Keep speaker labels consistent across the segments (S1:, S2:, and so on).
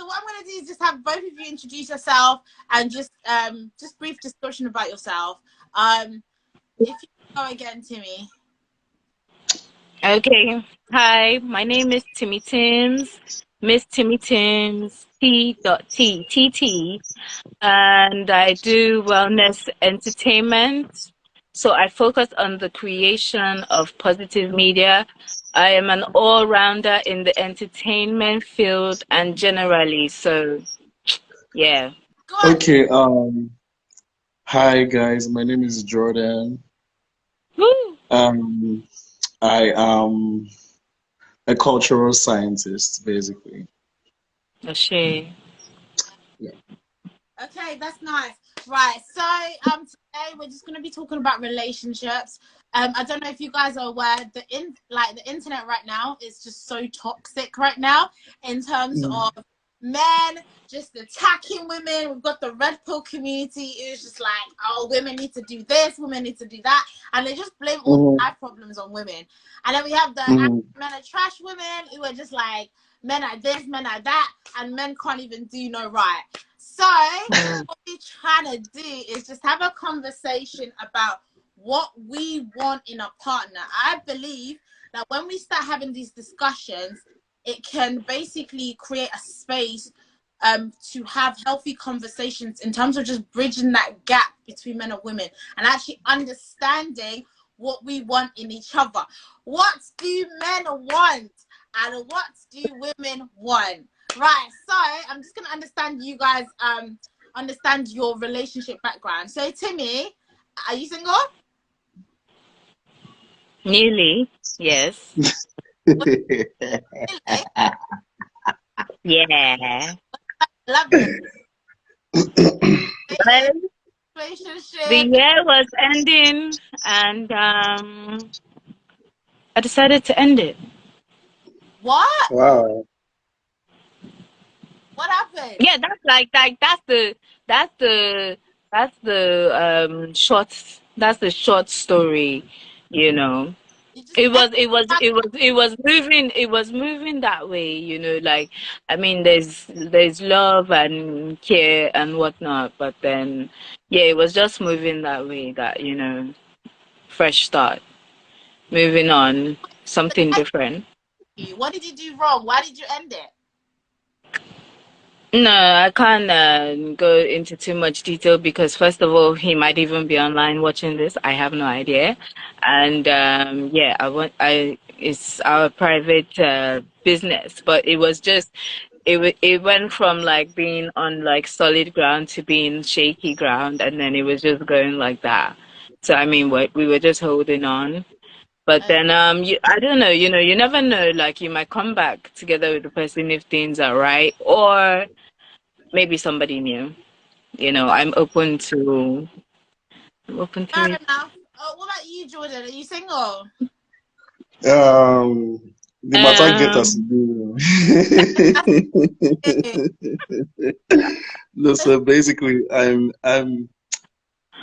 S1: So what I'm gonna do is just have both of you introduce yourself and just brief discussion about yourself. If you go again, Timi.
S2: Okay. Hi, my name is Timi Timms, Miss Timi Timms, T.T, and I do wellness entertainment. So I focus on the creation of positive media. I am an all-rounder in the entertainment field and generally. So, yeah.
S1: Go on.
S3: Okay, hi guys, my name is Jordan.
S2: Woo!
S3: Um, I am a cultural scientist, basically.
S2: Ashay.
S3: Yeah.
S1: Okay, that's nice. Right. So today we're just gonna be talking about relationships. I don't know if you guys are aware the internet right now is just so toxic right now in terms
S3: Mm,
S1: of men just attacking women. We've got the red pill community who's just like, oh, women need to do this, women need to do that, and they just blame all the
S3: mm,
S1: life problems on women. And then we have the
S3: mm,
S1: men are trash women who are just like, men are this, men are that, and men can't even do no right. So
S2: Mm.
S1: what we're trying to do is just have a conversation about what we want in a partner. I believe that when we start having these discussions, it can basically create a space to have healthy conversations in terms of just bridging that gap between men and women and actually understanding what we want in each other. What do men want and what do women want? Right, so I'm just gonna understand you guys understand your relationship background. So Timi, are you single?
S2: Nearly. Yes.
S1: Really?
S2: Yeah.
S1: Love it.
S2: Well, the
S1: Relationship.
S2: year was ending, and I decided to end it.
S1: What?
S3: Wow.
S1: What happened?
S2: Yeah, that's the that's the short story, you know.
S1: You just
S2: It was it was it was it was moving that way, like I mean there's love and care and whatnot, but then yeah, it was just moving that way that, fresh start, moving on, something different.
S1: what did you do wrong? Why did you end it?
S2: No, I can't go into too much detail because first of all, he might even be online watching this. I have no idea, and yeah, it's our private business. But it was just it went from like being on like solid ground to being shaky ground, and then it was just going like that. So I mean, we were just holding on. But
S1: Uh,
S2: then I don't know, you never know. Like you might come back together with the person if things are right, or maybe somebody new. I'm open to
S1: fair
S2: it.
S1: enough. What about you, Jordan? Are you single?
S3: Um, the matter get us.
S2: Um,
S3: No, so basically, I'm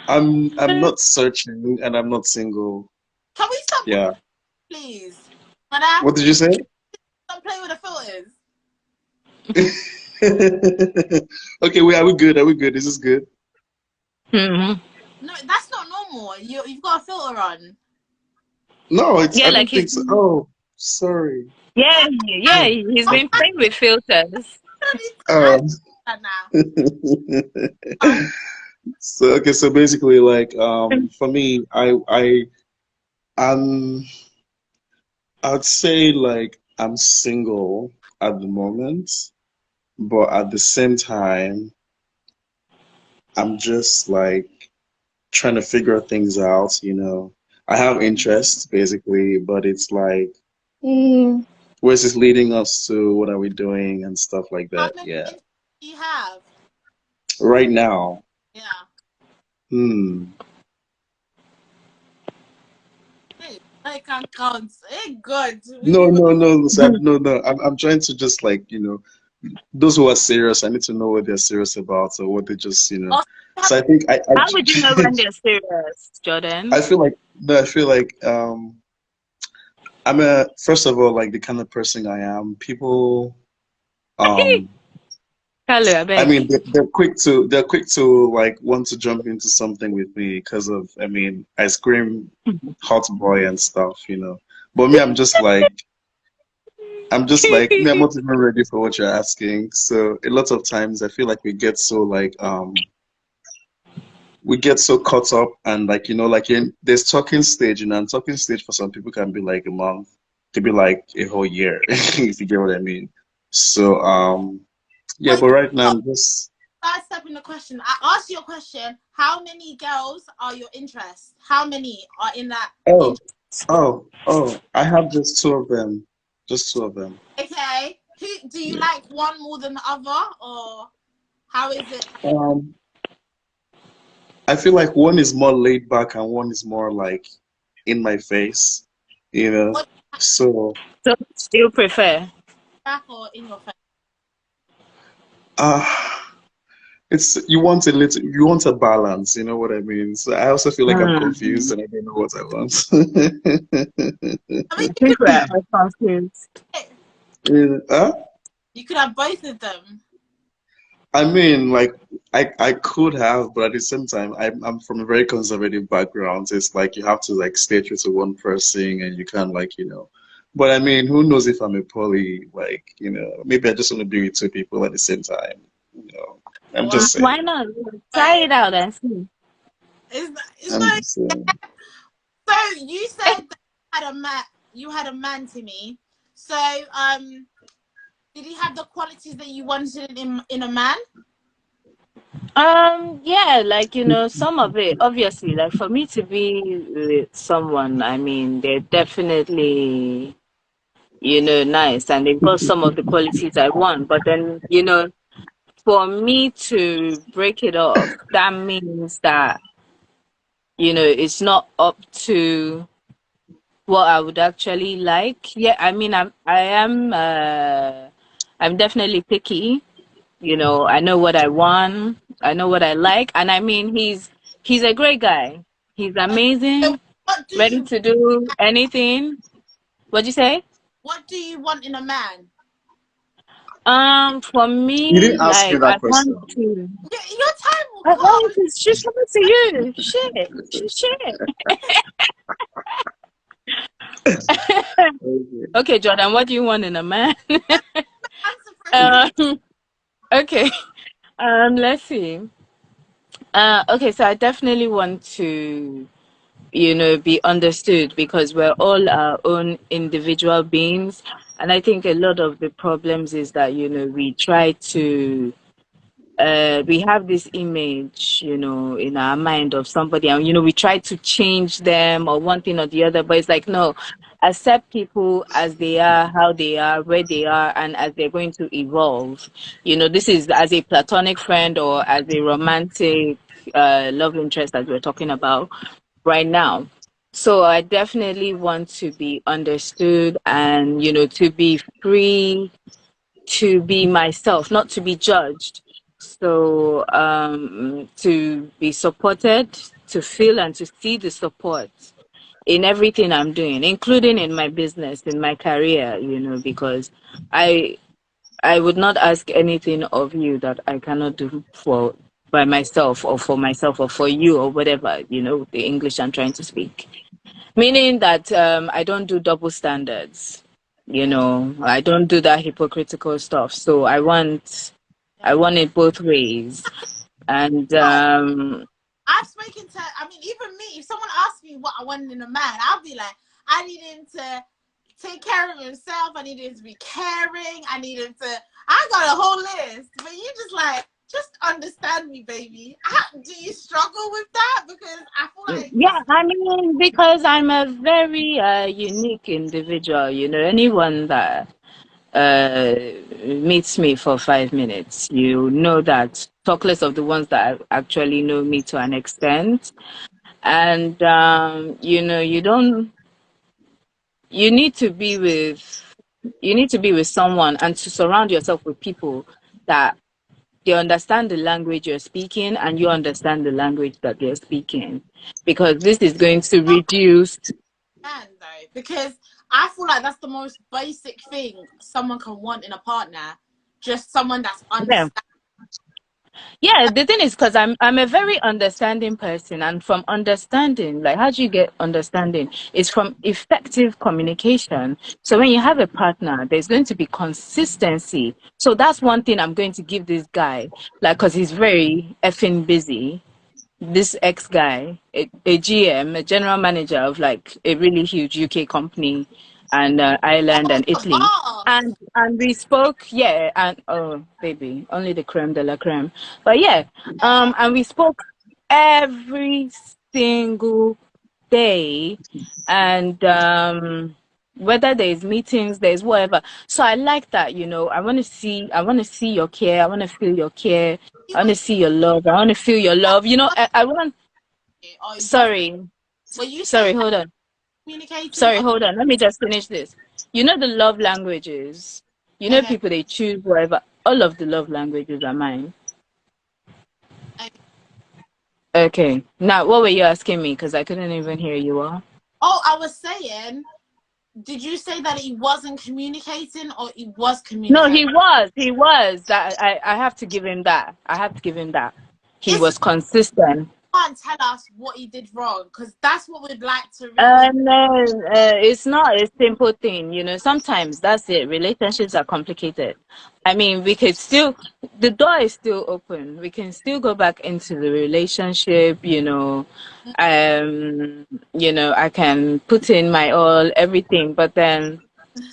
S3: not searching and I'm not single.
S1: Can we stop,
S3: Yeah.
S1: please? Madam,
S3: What did you say?
S1: stop playing with the filters.
S3: Okay, are we good? Are we good? This is good.
S2: mhm.
S1: No, that's not normal. You've got a filter on.
S3: No,
S2: Yeah,
S3: I
S2: like
S3: don't
S2: he's
S3: think so. Oh, sorry.
S2: yeah, he's been playing with filters.
S1: I don't need to add
S3: Um,
S1: that now. Um,
S3: so okay, so basically, like, for me, I'm, I'd say like I'm single at the moment, but at the same time, I'm just like trying to figure things out. I have interests basically, but it's like, where's this leading us to? What are we doing and stuff like
S1: how
S3: that?
S1: many
S3: Yeah.
S1: interests do you have?
S3: Right now,
S1: Yeah.
S3: hmm.
S1: Hey, I can count. Hey, good. We
S3: No,
S1: even
S3: no, no, sir, no, no. I'm trying to just like, those who are serious, I need to know what they're serious about or what they just.
S1: also have
S3: So I think
S2: How would you know when they're serious,
S3: I
S2: Jordan?
S3: feel like no, I feel like I'm a first of all like the kind of person I am. People um
S2: Hello, I
S3: I
S2: beg.
S3: mean, they're quick to like want to jump into something with me because of, I mean, I scream hot boy and stuff, you know. But me, I'm just like me, I'm not even ready for what you're asking. So a lot of times I feel like we get so caught up and like, you know, like there's talking stage, you know, and talking stage for some people can be like a month, could be like a whole year, if you get what I mean. So yeah,
S1: Wait,
S3: but right now
S1: stop,
S3: I'm just
S1: sidestepping the question. I asked you a question. How many girls are your interest? How many are in that
S3: oh
S1: interest?
S3: I have just two of them. Just two of them.
S1: Okay. Who do you
S3: Yeah.
S1: like one more than the other, or how is it?
S3: Um, I feel like one is more laid back and one is more like in my face, you know.
S1: What
S3: So,
S2: So still prefer.
S1: back or in your face?
S3: uh, it's you want a balance, you know what I mean? So I also feel like I'm confused
S2: Hmm.
S3: and I don't know what I want.
S1: I mean,
S2: I think we're all confused.
S3: Huh?
S1: you could have both of them.
S3: I mean, like I could have, but at the same time, I'm from a very conservative background. So it's like you have to like stay true to one person, and you can't like, you know. But I mean, who knows if I'm a poly? Like, you know, maybe I just want to be with two people at the same time. You know, I'm
S1: Wow.
S3: just
S2: Why
S3: saying.
S2: not? Try
S1: But
S2: it out and see.
S1: it's
S3: I'm
S1: not.
S3: just saying.
S1: So you said that you had a man. You had a man to me. So did he have the qualities that you wanted in a man?
S2: Yeah, like some of it, obviously, like for me to be with someone, I mean, they're definitely, nice and they've got some of the qualities I want. But then, for me to break it off, that means that, it's not up to what I would actually like. Yeah, I mean, I'm definitely picky. I know what I want. I know what I like, and I mean, he's a great guy. He's
S1: So
S2: amazing,
S1: what do
S2: ready
S1: you
S2: to do anything. What'd you say?
S1: what do you want in a man?
S2: For
S3: You
S2: me,
S3: didn't ask me
S2: like I
S3: that
S2: want
S3: question.
S2: to.
S1: Your time will
S2: Oh,
S1: come.
S2: she's coming to you. Shit, shit.
S3: Okay.
S2: Okay, Jordan, what do you want in a man?
S1: Answer for everybody.
S2: um, okay. Let's see. Okay, so I definitely want to be understood because we're all our own individual beings. And I think a lot of the problems is that, we try to, we have this image, in our mind of somebody and, we try to change them or one thing or the other. But it's like, no, accept people as they are, how they are, where they are, and as they're going to evolve. This is as a platonic friend or as a romantic love interest that we're talking about right now. So I definitely want to be understood and, to be free to be myself, not to be judged. So to be supported, to feel and to see the support in everything I'm doing, including in my business, in my career, because I I would not ask anything of you that I cannot do for by myself or for myself or for you or whatever, the English I'm trying to speak. Meaning that I don't do double standards. I don't do that hypocritical stuff. So I
S1: Yeah.
S2: want it both ways. And
S1: Oh, I've spoken to. I mean, even me. If someone asked me what I wanted in a man, I'll be like, I need him to take care of himself. I need him to be caring. I need him to. I got a whole list, but you just like just understand me, baby. Do you struggle with that? Because I feel like
S2: yeah, I mean, because I'm a very unique individual, anyone that uh, meets me for 5 minutes, that talk less of the ones that actually know me to an extent. And, you don't, you need to be with, you need to be with someone and to surround yourself with people that they understand the language you're speaking and you understand the language that they're speaking because this is going to reduce.
S1: man though, because I feel like that's the most basic thing someone can want in a partner. Just someone that's
S2: Yeah,
S1: understanding.
S2: Yeah, the thing is, because I'm a very understanding person, and from understanding, like how do you get understanding? It's from effective communication. So when you have a partner, there's going to be consistency. So that's one thing I'm going to give this guy, like, because he's very effing busy. This ex guy, a GM, a general manager of like a really huge UK company, and Ireland
S1: Oh,
S2: and
S1: the
S2: Italy.
S1: boss.
S2: And we spoke, yeah, and oh baby, only the creme de la creme. But yeah, and we spoke every single day, and whether there's meetings, there's whatever. So I like that, you know. I want to see your care. I want to feel your care.
S1: You
S2: I want
S1: were
S2: to see your love. I want to feel your love. You know, I want.
S1: or it wasn't.
S2: Sorry,
S1: Were you
S2: sorry.
S1: saying that
S2: Hold on.
S1: communicating?
S2: Sorry, hold on. Let me just finish this. You know the love languages. You know
S1: Okay,
S2: people they choose whatever. All of the love languages are mine.
S1: okay.
S2: Okay. Now, what were you asking me? Because I couldn't even hear you all.
S1: Oh, I was saying, did you say that he wasn't communicating or he was
S2: No,
S1: communicating?
S2: he was. He was. That I have to give him that. I have to give him that. He
S1: Is
S2: was consistent.
S1: can't tell us what he did wrong because that's what we'd like to really.
S2: No, it's not a simple thing. You know, sometimes that's it. Relationships are complicated. I mean, we could still, the door is still open. We can still go back into the relationship, I can put in my all, everything, but then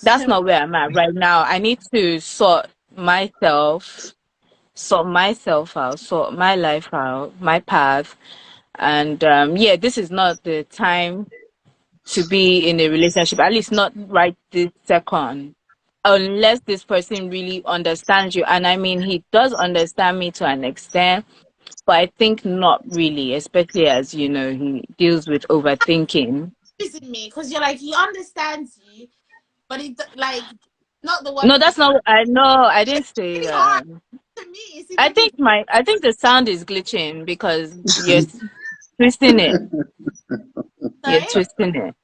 S2: that's not where I'm at right now. I need to sort myself out, sort my life out, my path. And yeah, this is not the time to be in a relationship, at least not right this second, unless this person really understands you. And I mean, he does understand me to an extent, but I think not really, especially as you know, he deals with overthinking.
S1: Confusing me because you're like he understands you, but like not the word
S2: No,
S1: for
S2: that's not. I know. I didn't say
S1: really hard
S2: that.
S1: to me. It's even confusing.
S2: I think the sound is glitching because you're twisting it. You're
S1: Sorry,
S2: twisting it.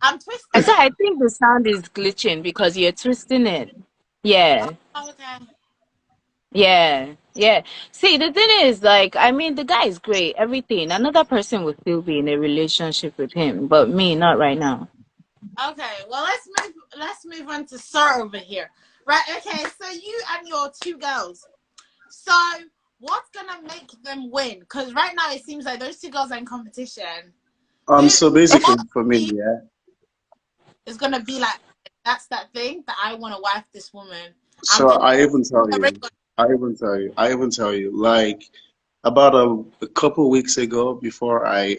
S1: I'm
S2: I
S1: twisting
S2: said
S1: it.
S2: I think the sound is glitching because you're twisting it. Yeah.
S1: Oh, okay.
S2: Yeah, yeah. See, the thing is, like, I mean, the guy is great, everything. Another person would still be in a relationship with him, but me, not right now.
S1: Okay, well let's move on to Sir over here. Right, okay, so you and your two girls. So what's gonna make them win? Because right now it seems like those two girls are in competition. Who
S3: So basically
S1: what
S3: for me, yeah.
S1: is gonna be like that's that thing that I wanna wife this woman. I'm
S3: So
S1: gonna
S3: I even tell
S1: ring
S3: you, I even tell you, like about a couple weeks ago, before I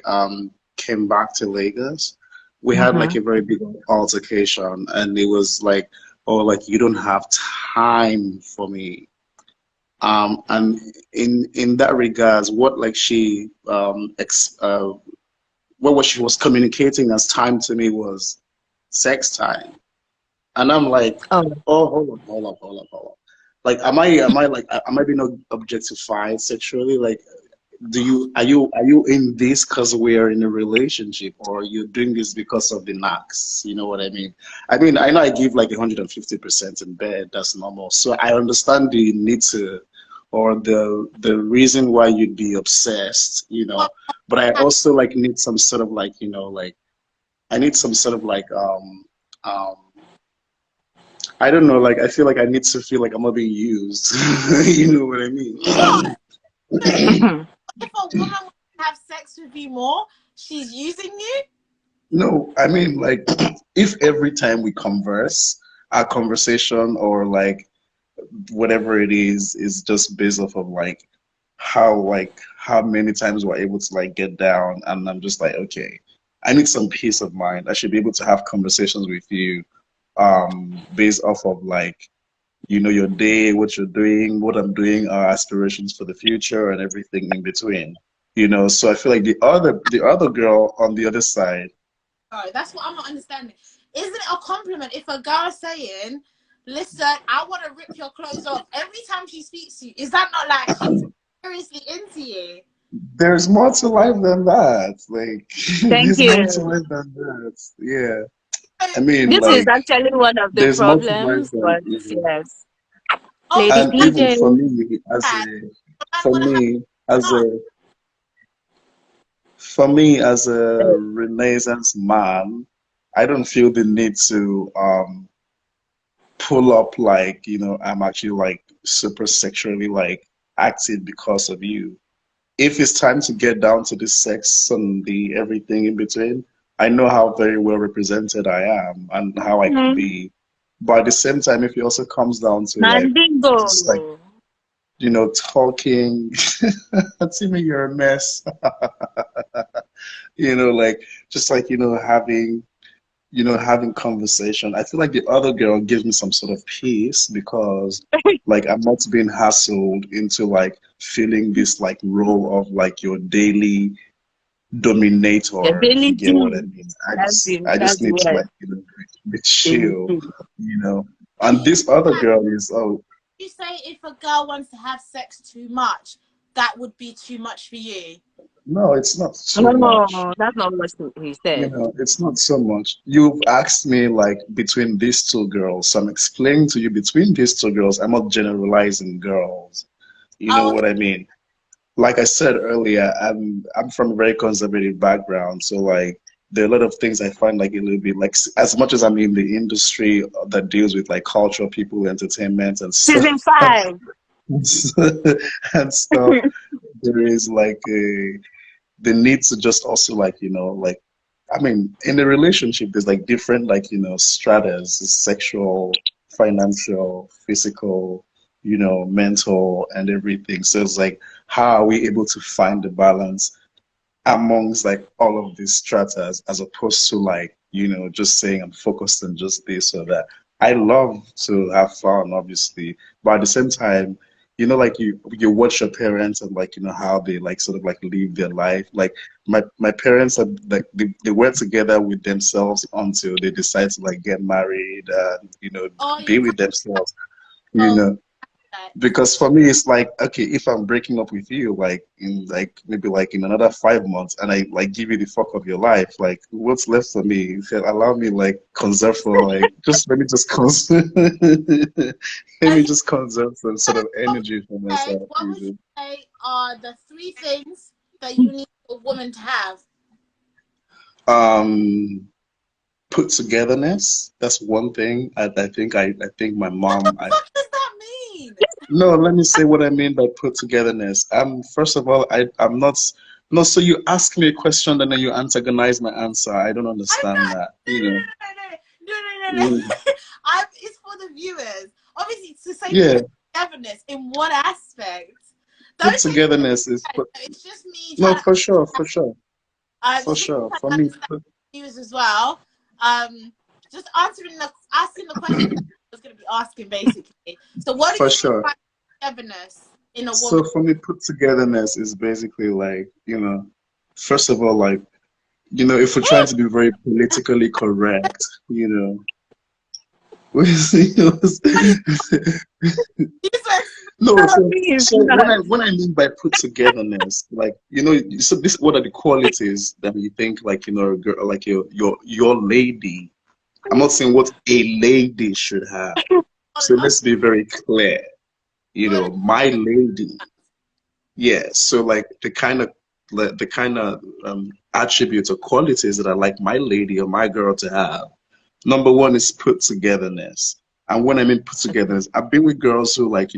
S3: came back to Lagos, we had like
S2: Mm-hmm.
S3: a very big altercation, and it was like, oh, like you don't have time for me. And in that regards, what like she what she was communicating as time to me was sex time. And I'm like,
S2: Oh,
S3: oh, hold on. Like, am I being objectified sexually? Like, are you in this because we're in a relationship, or you're doing this because of the knacks? You know what I mean? I know I give like 150% in bed. That's normal. So I understand the need to, or the reason why you'd be obsessed.
S1: what
S3: But I also like need some sort of like, like I need some sort of like um I don't know, like I feel like I need to feel like I'm not being used. You know what I
S1: what?
S3: mean?
S1: So if a woman wants to have sex with you more, she's using you?
S3: No, I mean like if every time we converse, our conversation or like whatever it is just based off of like how many times we're able to like get down, and I'm just like, okay, I need some peace of mind. I should be able to have conversations with you based off of like your day, what you're doing, what I'm doing, our aspirations for the future, and everything in between. So I feel like the other girl on the other side.
S1: Oh, that's what I'm not understanding. Isn't it a compliment if a girl is saying, listen, I want to rip your clothes off every time she speaks to you? Is that not like she's seriously into you?
S3: There's more to life than that. Like,
S2: thank
S3: there's more to
S2: you.
S3: life than that. Yeah.
S1: So,
S3: I mean,
S2: This is
S3: like,
S2: actually one of the
S3: there's more to life
S2: problems,
S3: than,
S2: but yes.
S1: oh,
S2: Lady
S3: and
S1: so
S3: even for
S2: DJ.
S3: me, as
S1: that
S3: a for
S1: would have
S3: me as a for me as a Renaissance man, I don't feel the need to pull up like, I'm actually like super sexually like active because of you. If it's time to get down to the sex and the everything in between, I know how very well represented I am and how I could
S2: Mhm.
S3: be. But at the same time, if it also comes down to like
S2: Mandingo.
S3: just like, talking, Timmy, you're a mess. Like just like, having conversation. I feel like the other girl gives me some sort of peace because like I'm not being hassled into like feeling this like role of like your daily
S2: The
S3: dominator, if
S2: daily
S3: you get what I
S2: D.
S3: mean. I
S2: That's
S3: just
S2: the
S3: need to
S2: word.
S3: like, be
S2: Daily
S3: chill,
S2: D.
S3: you know.
S1: do
S3: And this other girl is, oh,
S1: you say if a girl wants to have sex too much, that would be too much for you?
S3: no, it's not too much.
S2: No, that's not what he said.
S3: It's not so much. You've asked me like between these two girls. So I'm explaining to you between these two girls. I'm not generalizing girls. You know
S1: Oh,
S3: what I mean? Like I said earlier, I'm from a very conservative background. So like there are a lot of things I find like a little bit like as much as I'm in the industry that deals with like culture, people, entertainment and
S2: Season
S3: stuff
S2: 5.
S3: and stuff, there is like the need to just also like like I mean in a relationship there's like different like stratas, sexual, financial, physical, mental and everything. So it's like how are we able to find the balance amongst like all of these stratas as opposed to like just saying I'm focused on just this or that. I love to have fun obviously, but at the same time like you watch your parents and like how they like sort of like live their life. Like my parents are like they were together with themselves until they decide to like get married and
S1: oh,
S3: be
S1: you
S3: with themselves, you
S1: can't
S3: know
S1: sex.
S3: because for me it's like okay, if I'm breaking up with you like in like maybe like in another 5 months and I like give you the fuck of your life, like what's left for me? If you allow me like conserve for like just let me just conserve let me
S1: Okay,
S3: just conserve some sort of energy for myself,
S1: what would you say are the three things that you need a woman to have?
S3: um put togetherness, that's one thing. I think my
S1: What the
S3: mom I
S1: fuck does that mean?
S3: No, let me say what I mean by put togetherness. First of all, I'm not. No, so you ask me a question and then you antagonize my answer. I don't
S1: I'm
S3: understand
S1: not.
S3: that.
S1: No, no, no, no, no, no, no, no,
S3: Mm,
S1: no. It's for the viewers. Obviously, to say
S3: yeah,
S1: put togetherness in what aspect?
S3: put
S1: Don't take it
S3: togetherness is
S1: as
S3: put.
S1: it's just me
S3: No,
S1: trying to
S3: for sure, for sure, for
S1: it's just me
S3: sure.
S1: trying
S3: For
S1: to
S3: me,
S1: understand views as well. Just asking the question that I was going to be asking basically. So, what do
S3: for
S1: you mean
S3: sure.
S1: by togetherness in a woman?
S3: So for me, put togetherness is basically like, first of all, like, if we're trying to be very politically correct,
S1: You said
S3: No,
S2: No,
S3: so
S2: he is
S3: so when
S2: not.
S3: I mean by put togetherness, like so this what are the qualities that you think like a girl like your lady. I'm not saying what a lady should have. So
S1: okay,
S3: let's be very clear.
S1: good.
S3: My lady, yeah. So like the kind of attributes or qualities that I like my lady or my girl to have. Number one is put togetherness. And when I mean put togetherness, I've been with girls who like,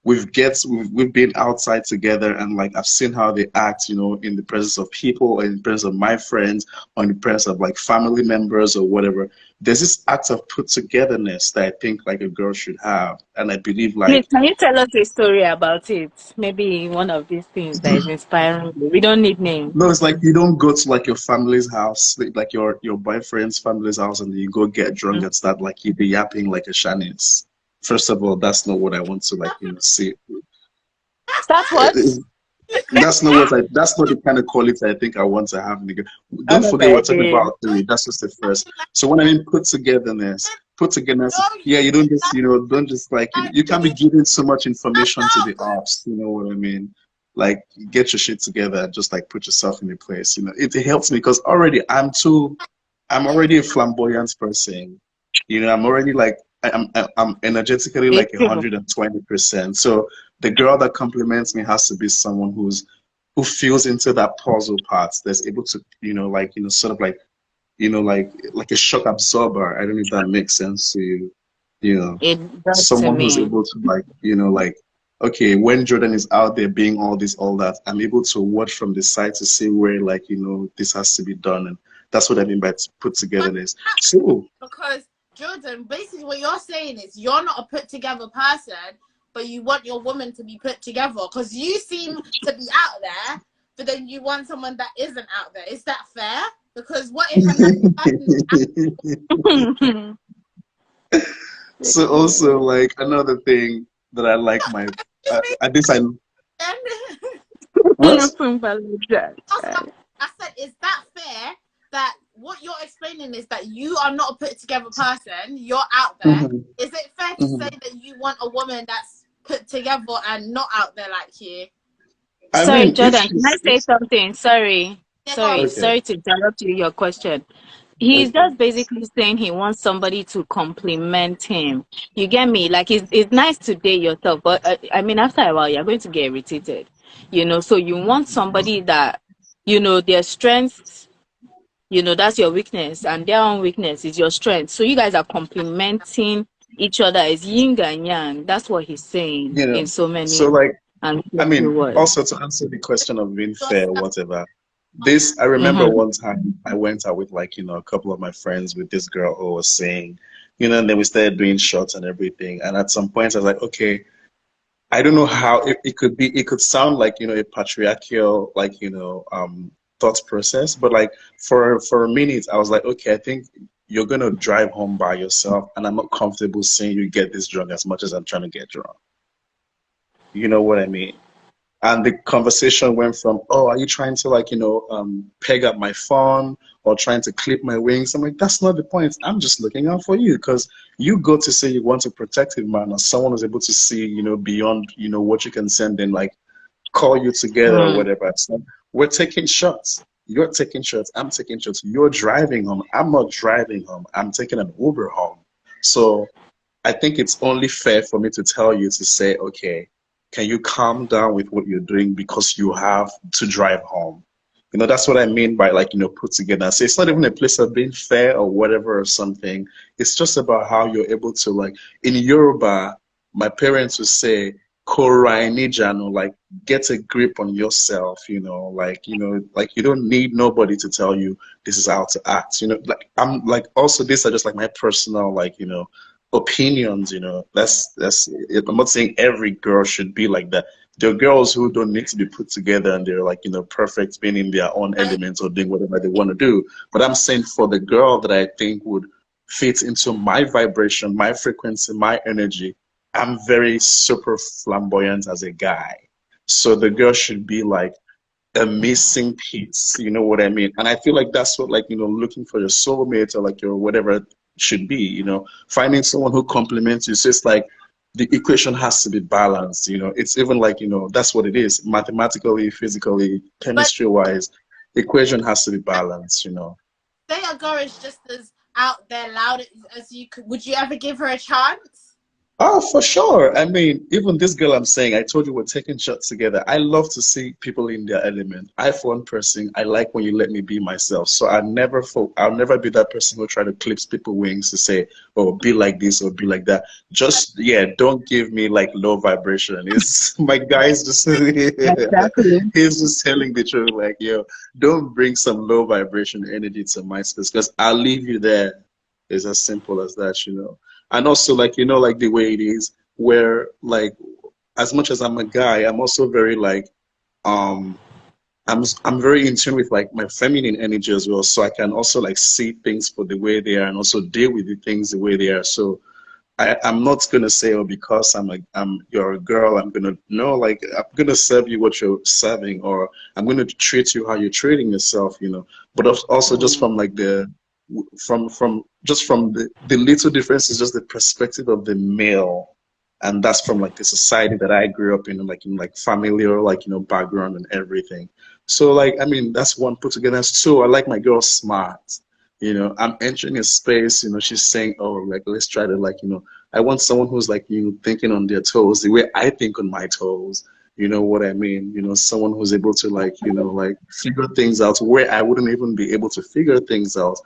S3: we've been outside together and like I've seen how they act, in the presence of people or in the presence of my friends or in the presence of like family members or whatever. There's this act of put togetherness that I think like a girl should have. And I believe
S2: Please,
S3: like
S2: can you tell us a story about it? Maybe one of these things that is inspiring you. We don't need names.
S3: no, it's like you don't go to like your family's house, like your boyfriend's family's house, and you go get drunk and start like you be yapping like a shanis. First of all, that's not what I want to like see.
S2: Start what?
S3: That's not the kind of quality I think I want to have, nigga. Don't forget we're talking
S2: Okay.
S3: about theory. That's just the first. So when I mean put togetherness,
S1: Oh,
S3: yeah, you don't just don't just like
S1: I
S3: you can't be
S1: mean,
S3: giving so much information to the
S1: no.
S3: ops. You know what I mean? Like get your shit together and just like put yourself in a place. It helps me because already I'm already a flamboyant person. I'm already like I'm energetically
S2: Me
S3: like
S2: too.
S3: 120%. So the girl that compliments me has to be someone who feels into that puzzle parts, that's able to, like, sort of like, like a shock absorber. I don't know if that makes sense to you. You know,
S2: It does to
S3: someone who's
S2: me.
S3: able to, like, like, okay, when Jordan is out there being all this, all that, I'm able to watch from the side to see where, like, this has to be done. And that's what I mean by put togetherness. So,
S1: Because Jordan, basically what you're saying is you're not a put together person, but you want your woman to be put together because you seem to be out there, but then you want someone that isn't out there. Is that fair? Because what if another person
S3: so also, like, another thing that I like my, at least I, what?
S1: I said, is that fair that what you're explaining is that you are not a put together person, you're out there.
S3: Mhm,
S1: Is it fair to say
S3: mhm.
S1: that you want a woman that's put together and not out there like you?
S3: I
S2: Sorry,
S3: mean, if
S2: Jordan, can I
S3: she's,
S2: say something? Sorry.
S1: Yeah, go on.
S3: okay,
S2: Sorry to interrupt you, your question. He's
S3: okay,
S2: just basically saying he wants somebody to compliment him. You get me? Like it's nice to date yourself, but I mean, after a while, you're going to get irritated. So you want somebody that, their strengths, that's your weakness, and their own weakness is your strength. So you guys are complementing each other as yin and yang. That's what he's saying in so
S3: so,
S2: many
S3: like,
S2: and
S3: I
S2: few
S3: mean,
S2: words.
S3: also to answer the question of being fair or
S1: Yourself.
S3: whatever,
S1: Oh, yeah.
S3: I remember
S2: Mm-hmm.
S3: one time I went out with, like, a couple of my friends with this girl who was saying, and then we started doing shots and everything. And at some point I was like, okay, I don't know how it could be, it could sound like, a patriarchal, like, thought process, but like for a minute I was like, okay, I think you're gonna drive home by yourself and I'm not comfortable seeing you get this drunk as much as I'm trying to get drunk. You know what I mean? And the conversation went from, oh, are you trying to, like, peg up my phone or trying to clip my wings? I'm like, that's not the point. I'm just looking out for you because you go to say you want a protective man or someone who's able to see, beyond, what you can send and, like, call you together or
S2: Mm.
S3: whatever. So we're taking shots. You're taking shots. I'm taking shots. You're driving home. I'm not driving home. I'm taking an Uber home. So I think it's only fair for me to tell you to say, okay, can you calm down with what you're doing because you have to drive home? That's what I mean by, like, put together. So it's not even a place of being fair or whatever or something. It's just about how you're able to, like, in Yoruba, my parents would say, Korainijano, like, get a grip on yourself, like you don't need nobody to tell you this is how to act. Like, I'm like, also these are just like my personal, like, opinions. That's I'm not saying every girl should be like that. There are girls who don't need to be put together and they're, like, perfect, being in their own elements or doing whatever they want to do. But I'm saying for the girl that I think would fit into my vibration, my frequency, my energy, I'm very super flamboyant as a guy. So the girl should be like a missing piece, you know what I mean? And I feel like that's what, like, looking for your soulmate or, like, your whatever should be, finding someone who complements you. So it's like the equation has to be balanced, it's even like, that's what it is, mathematically, physically,
S1: But
S3: chemistry wise, equation has to be balanced.
S1: say a girl is just as out there loud as you could, would you ever give her a chance?
S3: Oh, for sure. I mean, even this girl I'm saying, I told you we're taking shots together. I love to see people in their element. I, for one person, I like when you let me be myself. So I'll never be that person who try to clip people wings to say, oh, be like this or be like that. Just, yeah, don't give me, like, low vibration. It's my guy's just
S2: Exactly.
S3: he's just telling the truth, like, yo, don't bring some low vibration energy to my space because I'll leave you there. It's as simple as that. And also, like, like the way it is where, like, as much as I'm a guy, I'm also very, like, um I'm very in tune with, like, my feminine energy as well, so I can also, like, see things for the way they are and also deal with the things the way they are. So I'm not gonna say, oh, because you're a girl, I'm gonna, no, like, I'm gonna serve you what you're serving, or I'm gonna treat you how you're treating yourself. But also just from, like, the little difference is just the perspective of the male, and that's from, like, the society that I grew up in like familiar, like, background and everything. So, like, I mean, that's one put together. So I like my girl smart. I'm entering a space, she's saying, oh, like, let's try to, like, I want someone who's like thinking on their toes the way I think on my toes. You know what I mean? Someone who's able to like, like figure things out where I wouldn't even be able to figure things out.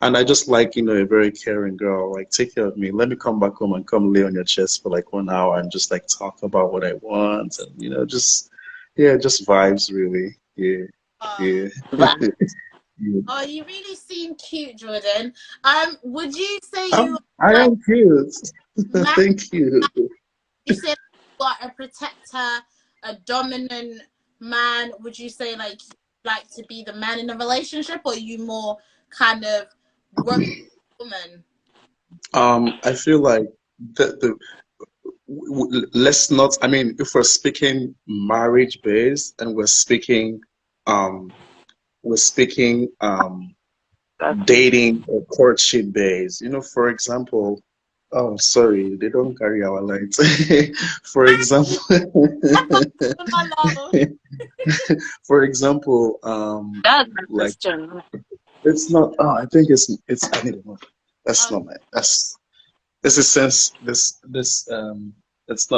S3: And I just like, a very caring girl, like take care of me. Let me come back home and come lay on your chest for like 1 hour and just like talk about what I want and just yeah, just vibes really. Yeah.
S1: Um,
S3: Yeah.
S2: But
S3: Yeah.
S1: oh, you really seem cute, Jordan. Would you say you
S3: I
S1: like
S3: am cute.
S1: man?
S3: Thank you.
S1: You say you are a protector, a dominant man. Would you say like you like to be the man in a relationship, or are you more kind of work woman?
S3: I feel like the let's not, I mean, if we're speaking marriage based and um we're speaking dating or courtship based, for example, oh sorry, they don't carry our lights. For example,
S1: My love.
S3: for example,
S2: that's my
S3: like
S2: question.
S3: it's not, oh, I think it's I need a moment. That's
S1: Um,
S3: not my that's this is sense this it's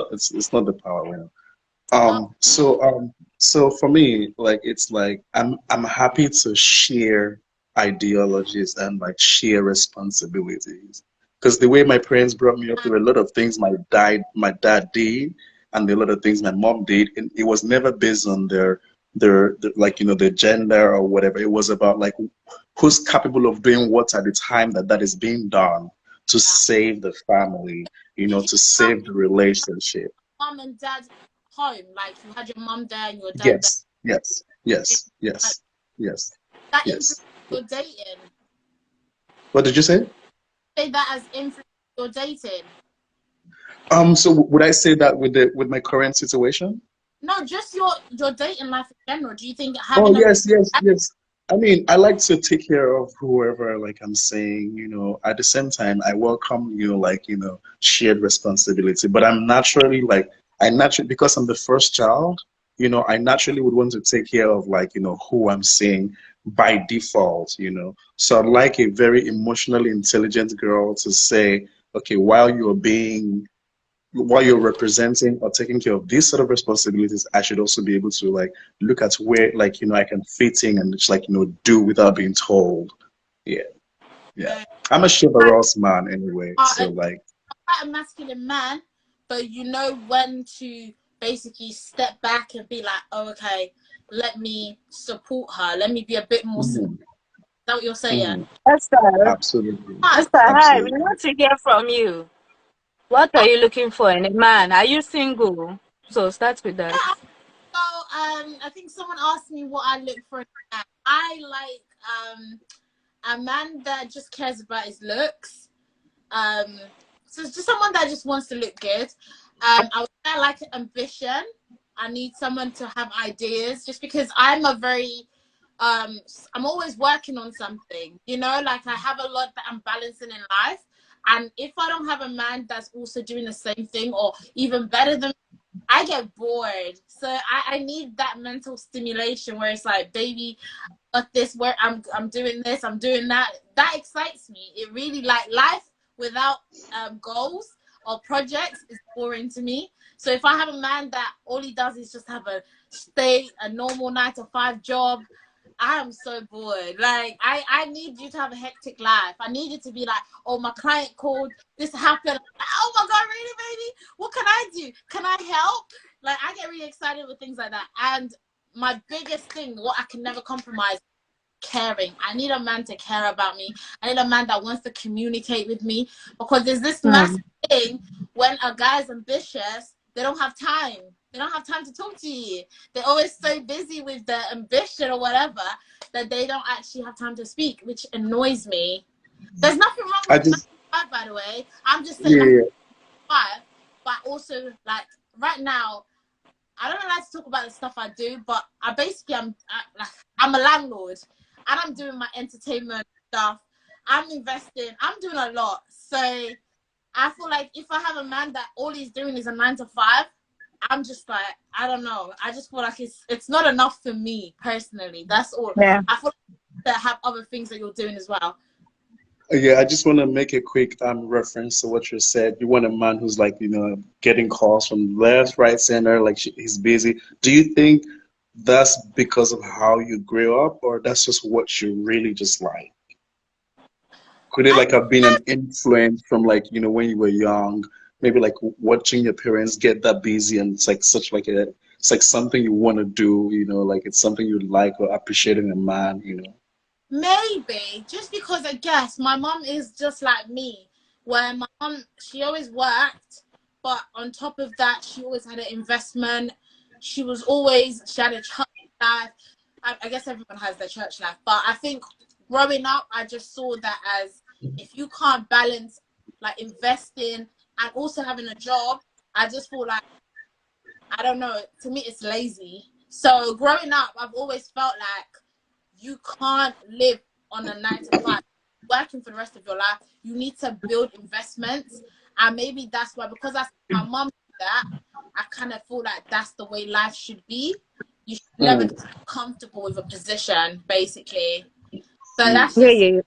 S3: not the power winner.
S1: uh,
S3: So for me, like it's like I'm happy to share ideologies and like share responsibilities. Because the way my parents brought me up, there were a lot of things my dad did, and a lot of things my mom did, and it was never based on their like their gender or whatever. It was about like who's capable of doing what at the time that is being done to save the family,
S1: did you
S3: to
S1: grow up
S3: save the
S1: with
S3: relationship.
S1: mom and dad home? Like you had your mom there and your dad there.
S3: Yes, yes,
S1: Did,
S3: yes,
S1: like
S3: yes, yes,
S1: that influence
S3: yes.
S1: your dating?
S3: What did you say?
S1: Say that as influence your dating?
S3: So would I say that with my current situation?
S1: No, just your dating life in general. Do you think
S3: Oh
S1: having a
S3: yes, yes, yes. I mean, I like to take care of whoever, like I'm saying, at the same time, I welcome, like, shared responsibility. But I'm naturally like, because I'm the first child, I naturally would want to take care of like, who I'm seeing by default. So I'd like a very emotionally intelligent girl to say, okay, while you're representing or taking care of these sort of responsibilities, I should also be able to like look at where like I can fit in and just like do without being told. Yeah, yeah.
S1: uh,
S3: I'm a chivalrous man anyway,
S1: a,
S3: so like
S1: quite a masculine man, but you know when to basically step back and be like, oh, okay, let me support her. Let me be a bit more. Is
S3: mhm,
S1: that what you're saying?
S3: mhm,
S2: Esther,
S3: absolutely,
S1: Hi.
S2: Esther, hi. We
S3: absolutely.
S2: want to hear from you. What are you looking for in a man? Are you single? So start with that.
S1: Yeah. So I think someone asked me what I look for in a man. I like a man that just cares about his looks. Um, so it's just someone that just wants to look good. I would say I like ambition. I need someone to have ideas, just because I'm a very I'm always working on something, like I have a lot that I'm balancing in life. And if I don't have a man that's also doing the same thing or even better than me, I get bored. So I need that mental stimulation where it's like, baby, got this, where I'm doing this, I'm doing that. That excites me. It really, like, life without goals or projects is boring to me. So if I have a man that all he does is just have a normal 9 to 5 job, I am so bored. Like I need you to have a hectic life. I need it to be like, oh, my client called, this happened. Like, oh my god, really, baby? What can I do? Can I help? Like I get really excited with things like that. And my biggest thing, what I can never compromise, caring. I need a man to care about me. I need a man that wants to communicate with me, because there's this
S2: Hmm.
S1: massive thing when a guy's ambitious, they don't have time. They don't have time to talk to you. They're always so busy with their ambition or whatever that they don't actually have time to speak, which annoys me. There's nothing wrong
S3: I
S1: with 9 to
S3: just
S1: 5, by the way. I'm just saying
S3: yeah,
S1: I'm
S3: yeah.
S1: 5, but also like right now I don't like to talk about the stuff I do, but I'm a landlord and I'm doing my entertainment stuff. I'm investing. I'm doing a lot. So I feel like if I have a man that all he's doing is a 9 to 5, I'm just like, I don't know. I just feel like it's not enough for me personally. That's all.
S2: Yeah.
S1: I feel like to have other things that you're doing as well.
S3: Yeah, I just want to make a quick reference to what you said. You want a man who's like, getting calls from left, right, center, like he's busy. Do you think that's because of how you grew up, or that's just what you really just like? Could it
S1: I
S3: like have been an influence from like, when you were young, maybe like watching your parents get that busy and it's like such like it's like something you want to do, like it's something you like or appreciate in a man.
S1: maybe just because I guess my mum is just like me, where my mum, she always worked, but on top of that, she always had an investment. She had a church life. I guess everyone has their church life, but I think growing up, I just saw that as if you can't balance like investing and also having a job, I just feel like, I don't know, to me, it's lazy. So growing up, I've always felt like you can't live on a 9 to 5 working for the rest of your life. You need to build investments, and maybe that's why, because I my mom did that, I kind of feel like that's the way life should be. You should never
S3: Mm,
S1: get comfortable with a position, basically. So
S3: mm,
S1: that's
S2: Yeah,
S1: just
S2: yeah,